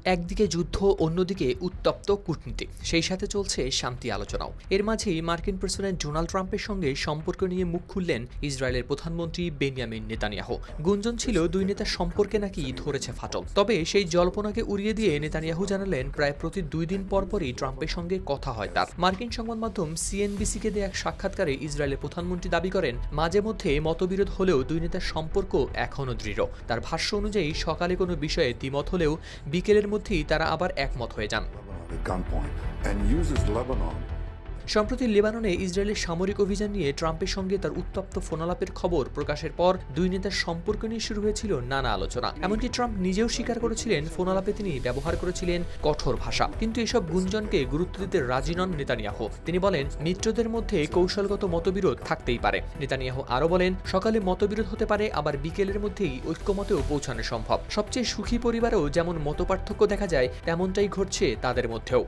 একদিকে যুদ্ধ, অন্যদিকে উত্তপ্ত কূটনীতি, সেই সাথে চলছে শান্তি আলোচনাও। এর মাঝেই মার্কিন প্রেসিডেন্ট ডোনাল্ড ট্রাম্পের সঙ্গে সম্পর্ক নিয়ে মুখ খুললেন ইসরায়েলের প্রধানমন্ত্রী বেনিয়ামিন নেতানিয়াহু। গুঞ্জন ছিল দুই নেতার সম্পর্কে নাকি ধরেছে ফাটল। তবে সেই জল্পনাকে উড়িয়ে দিয়ে নেতানিয়াহু জানালেন প্রায় প্রতি 2 দিন পরপরই ট্রাম্পের সঙ্গে কথা হয় তার। মার্কিন সংবাদ মাধ্যম সিএনবিসিকে দেয়া এক সাক্ষাৎকারে ইসরায়েলের প্রধানমন্ত্রী দাবি করেন, মাঝে মধ্যে মতবিরোধ হলেও দুই নেতার সম্পর্ক এখনও দৃঢ়। তার ভাষ্য অনুযায়ী সকালে কোনো বিষয়ে দ্বিমত হলেও বিকেলের মধ্যেই তারা আবার একমত হয়ে যান। সম্প্রতি লেবাননে ইসরায়েলের সামরিক অভিযান নিয়ে ট্রাম্পের সঙ্গে তার উত্তপ্ত ফোনালাপের খবর প্রকাশের পর দুই নেতার সম্পর্ক নিয়ে শুরু হয়েছিল নানা আলোচনা। এমনকি ট্রাম্প নিজেও স্বীকার করেছিলেন ফোনালাপে তিনি ব্যবহার করেছিলেন কঠোর ভাষা। কিন্তু এসব গুঞ্জনকে গুরুত্ব দিতে রাজি নন নেতানিয়াহু। তিনি বলেন, মিত্রদের মধ্যে কৌশলগত মতবিরোধ থাকতেই পারে। নেতানিয়াহু আরও বলেন, সকালে মতবিরোধ হতে পারে, আবার বিকেলের মধ্যেই ঐক্যমতেও পৌঁছানো সম্ভব। সবচেয়ে সুখী পরিবারেও যেমন মতপার্থক্য দেখা যায়, তেমনটাই ঘটছে তাদের মধ্যেও।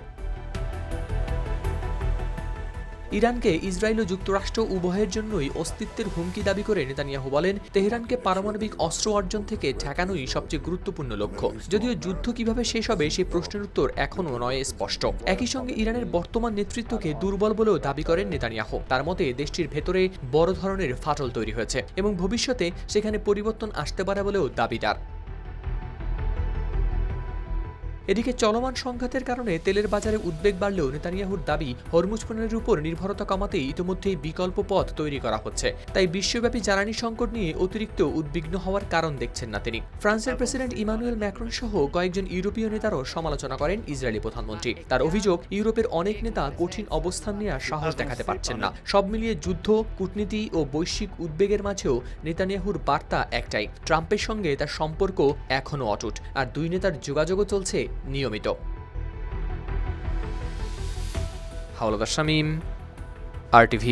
ইরানকে ইসরায়েল ও যুক্তরাষ্ট্র উভয়ের জন্যই অস্তিত্বের হুমকি দাবি করে নেতানিয়াহু বলেন, তেহরানকে পারমাণবিক অস্ত্র অর্জন থেকে ঠেকানোই সবচেয়ে গুরুত্বপূর্ণ লক্ষ্য। যদিও যুদ্ধ কিভাবে শেষ হবে সেই প্রশ্নের উত্তর এখনও নয় স্পষ্ট। একই সঙ্গে ইরানের বর্তমান নেতৃত্বকে দুর্বল বলেও দাবি করেন নেতানিয়াহু। তার মতে দেশটির ভেতরে বড় ধরনের ফাটল তৈরি হয়েছে এবং ভবিষ্যতে সেখানে পরিবর্তন আসতে পারে বলেও দাবি তার। এদিকে চলমান সংঘাতের কারণে তেলের বাজারে উদ্বেগ বাড়লেও নেতানিয়াহুর দাবি, হরমুজ প্রণালীর উপর নির্ভরতা কমাতে ইতিমধ্যেই বিকল্প পথ তৈরি করা হচ্ছে। তাই বিশ্বব্যাপী জ্বালানি সংকট নিয়ে অতিরিক্ত উদ্বিগ্ন হওয়ার কারণ দেখছেন না তিনি। ফ্রান্সের প্রেসিডেন্ট ইমানুয়েল ম্যাক্রন সহ কয়েকজন ইউরোপীয় নেতারও সমালোচনা করেন ইসরায়েলি প্রধানমন্ত্রী। তার অভিযোগ, ইউরোপের অনেক নেতা কঠিন অবস্থান নেওয়ার সাহস দেখাতে পারছেন না। সব মিলিয়ে যুদ্ধ, কূটনীতি ও বৈশ্বিক উদ্বেগের মাঝেও নেতানিয়াহুর বার্তা একটাই, ট্রাম্পের সঙ্গে তার সম্পর্ক এখনও অটুট, আর দুই নেতার যোগাযোগও চলছে নিয়মিত। হাওলাদার শামীম, RTV।